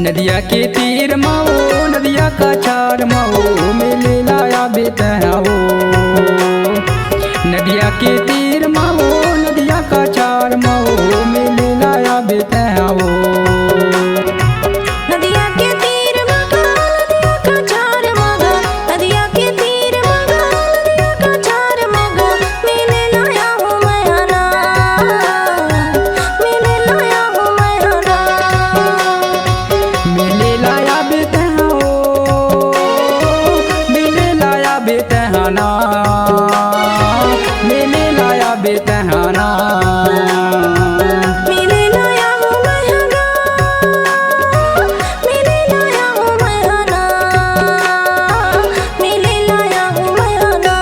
नदिया के तीर माओ नदिया का छार माओ मेले लाया बेतहाओ। नदिया के तीर माओ नदिया का छार माओ मेले लाया बेतहाओ। नदिया के तीर मगा नदिया का छार मगा नदिया के तीर मगा नदिया का छार मगा मेले लाया हूँ मैं आना मेले लाया हूँ मैं आना। मेले लाया बेतहाओ मेले लाया बेतहाना मेले लाया बेतहाना। मेले लाया हूँ मैं आना मेले लाया हूँ मैं आना मेले लाया हूँ मैं आना।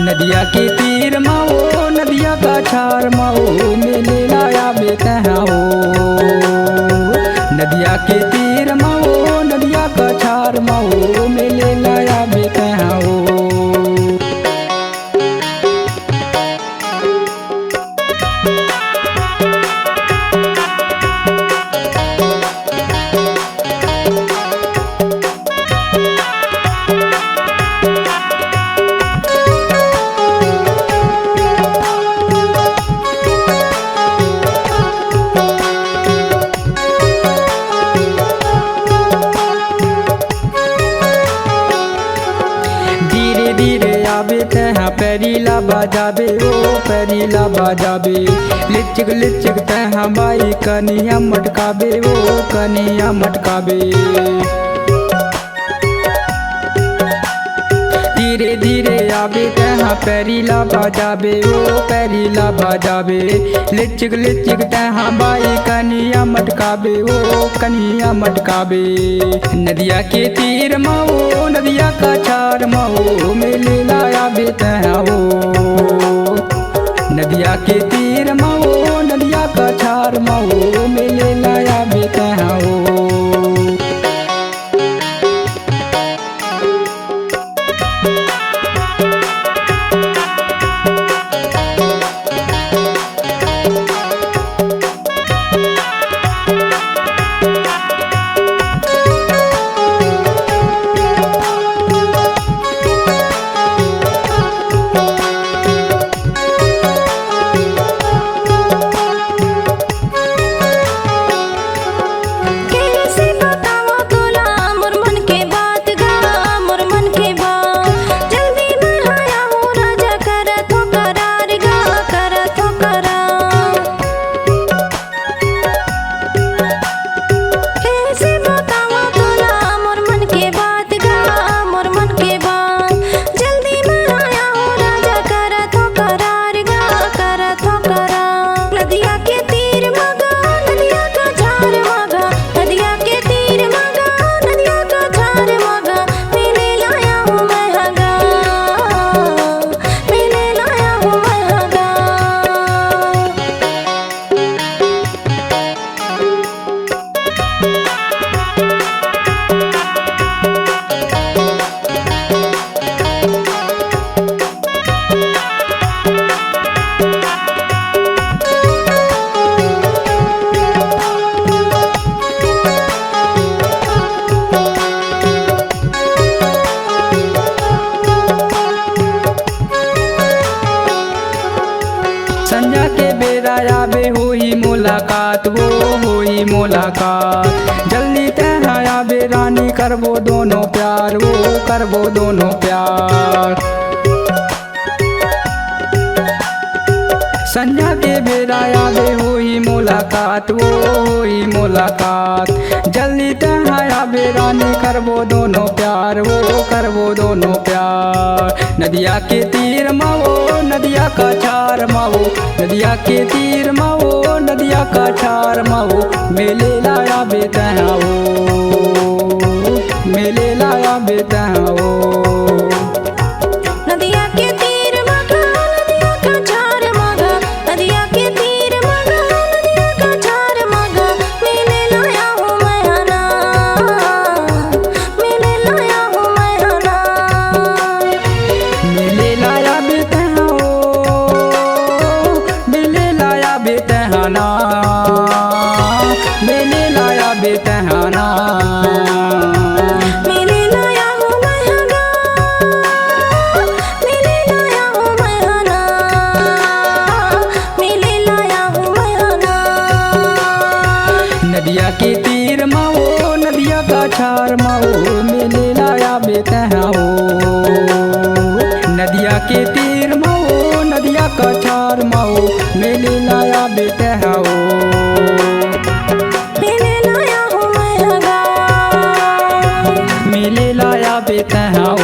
नदिया के तीर माओ नदिया का छार माओ मेले लाया बेतहाओ। नदिया के तीर माओ नदिया का छार माओ मेले लाया बेतहाओ। धीरे धीरे आवे तहाँ पैरीला बाजाबे ओ पैरीला बाजाबे लिचक तहाँ बाई कनिया मटकाबे ओ कनिया मटकाबे। धीरे धीरे आवे तहाँ पैरीला बाजाबे ओ पैरीला बाजाबे लिचक तहाँ बाई कनिया मटकाबे ओ कनिया मटकाबे। नदिया के तीर माओ नदिया का छार माओ मेले लाया बेतहाओ। नदिया के तीर माओ नदिया का छार माओ मेले लाया बेतहाओ। कैसे बताऊँ तोला मोर मन के बात गा मोर मन के बात जल्दी मैं आया हूँ राजा करत हो करार गा करत हो करार। कैसे बताऊँ तोला मोर मन के बात गा मोर मन के बात जल्दी मैं आया हूँ राजा करत हो करार गा करत हो करार। नदिया के तीर मगा नदिया का छार मगा नदिया के तीर मगा नदिया का छार मगा मेले लाया हूँ मैं हगा मेले लाया हूँ मैं हगा। संध्या के बेरा आबे होई मुलाकात वो होई मुलाकात जल्दी तहाँ आबे रानी करबो दोनों प्यार वो करबो दोनों प्यार। संध्या के बेरा आबे होई मुलाकात वो होई मुलाकात जल्दी तहाँ आबे रानी करबो दोनों प्यार वो करबो दोनों प्यार। नदिया के तीर माओ नदिया का छार माओ नदिया के तीर माओ नदिया का छार माओ मेले लाया बेतहाओ मेले लाया बेतहाओ। नदिया के तीर मगा नदिया का छार मगा नदिया के तीर मगा नदिया का छार मगा मेले लाया हूँ मैं आना मेले लाया हूँ मैं आना। मेले लाया बेतहाओ मेले लाया बेतहाना मेले लाया बेतहाना मेले लाया हूँ मैं हगा मेले लाया हूँ मैं हना मेले लाया हूँ मैं हना नदिया के तीर माओ नदिया का छार माओ मेले लाया बेतहाओ नदिया के तीर माओ नदिया का छार माओ मेले लाया बेतहाओ मेले लाया हूँ मैं हगा मेले लाया बेतहाओ